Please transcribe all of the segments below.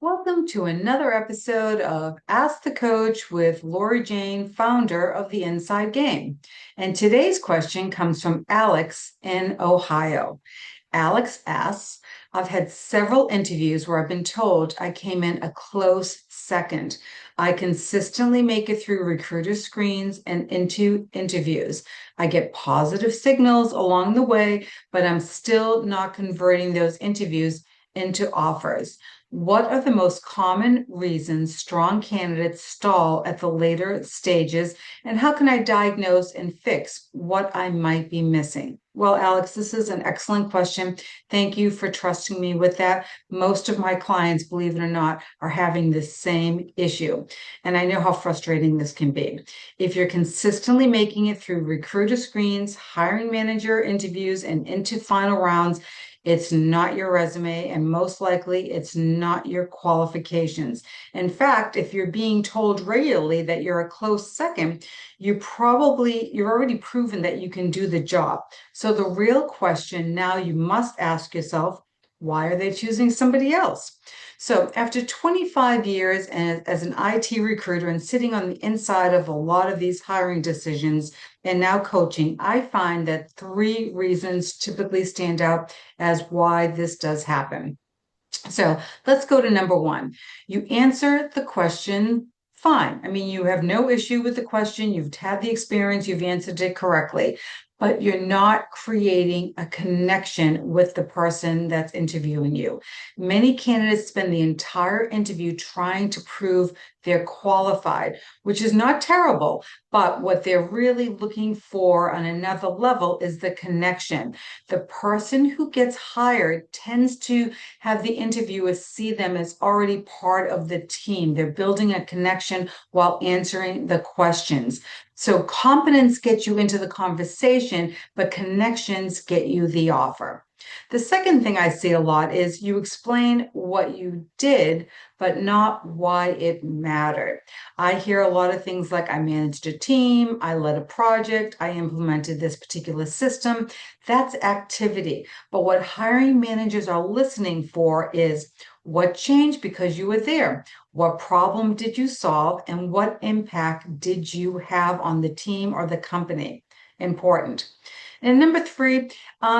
Welcome to another episode of Ask the Coach with Lori Jane, founder of The Inside Game. And today's question comes from Alex in Ohio. Alex asks, I've had several interviews where I've been told I came in a close second. I consistently make it through recruiter screens and into interviews. I get positive signals along the way, but I'm still not converting those interviews into offers. What are the most common reasons strong candidates stall at the later stages, and how can I diagnose and fix what I might be missing? Well, Alex, this is an excellent question. Thank you for trusting me with that. Most of my clients, believe it or not, are having this same issue. And I know how frustrating this can be. If you're consistently making it through recruiter screens, hiring manager interviews, and into final rounds, it's not your resume, and most likely it's not your qualifications. In fact, if you're being told regularly that you're a close second, you've already proven that you can do the job. So the real question now you must ask yourself, why are they choosing somebody else? So after 25 years as an IT recruiter and sitting on the inside of a lot of these hiring decisions and now coaching, I find that three reasons typically stand out as why this does happen. So let's go to number one. You answer the question fine. I mean, you have no issue with the question. You've had the experience, you've answered it correctly, but you're not creating a connection with the person that's interviewing you. Many candidates spend the entire interview trying to prove they're qualified, which is not terrible, but what they're really looking for on another level is the connection. The person who gets hired tends to have the interviewers see them as already part of the team. They're building a connection while answering the questions. So competence gets you into the conversation, but connections get you the offer. The second thing I see a lot is you explain what you did, but not why it mattered. I hear a lot of things like I managed a team, I led a project, I implemented this particular system. That's activity. But what hiring managers are listening for is what changed because you were there? What problem did you solve? And what impact did you have on the team or the company? Important. And number three,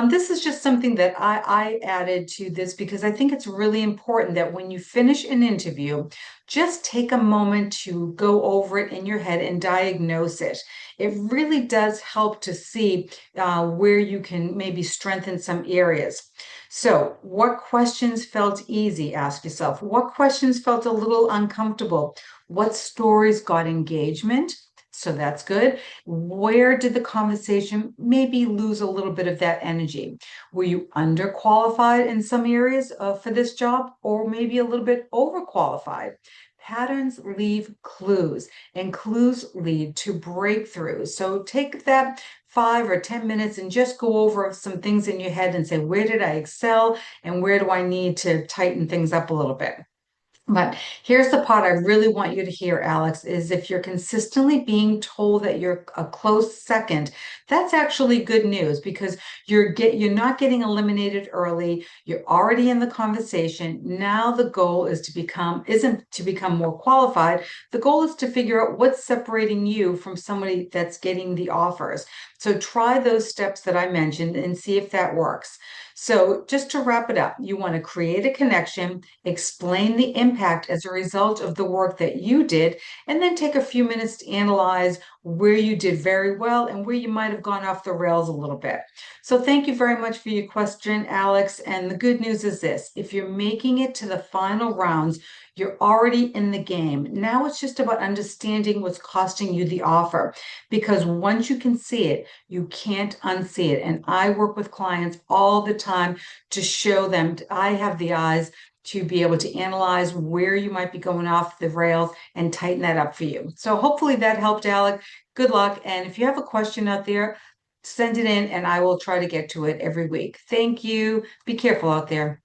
this is just something that I added to this because I think it's really important that when you finish an interview, just take a moment to go over it in your head and diagnose it. It really does help to see where you can maybe strengthen some areas. So, what questions felt easy? Ask yourself. What questions felt a little uncomfortable? What stories got engagement? So that's good. Where did the conversation maybe lose a little bit of that energy? Were you underqualified in some areas for this job, or maybe a little bit overqualified? Patterns leave clues, and clues lead to breakthroughs. So take that 5 or 10 minutes and just go over some things in your head and say, where did I excel and where do I need to tighten things up a little bit? But here's the part I really want you to hear, Alex, is if you're consistently being told that you're a close second, that's actually good news because you're not getting eliminated early. You're already in the conversation. Now the goal is isn't to become more qualified. The goal is to figure out what's separating you from somebody that's getting the offers. So try those steps that I mentioned and see if that works. So just to wrap it up, you want to create a connection, explain the impact as a result of the work that you did, and then take a few minutes to analyze where you did very well and where you might have gone off the rails a little bit. So thank you very much for your question, Alex. And the good news is this, if you're making it to the final rounds, you're already in the game. Now it's just about understanding what's costing you the offer, because once you can see it, you can't unsee it. And I work with clients all the time to show them I have the eyes to be able to analyze where you might be going off the rails and tighten that up for you. So hopefully that helped, Alex. Good luck. And if you have a question out there, send it in and I will try to get to it every week. Thank you. Be careful out there.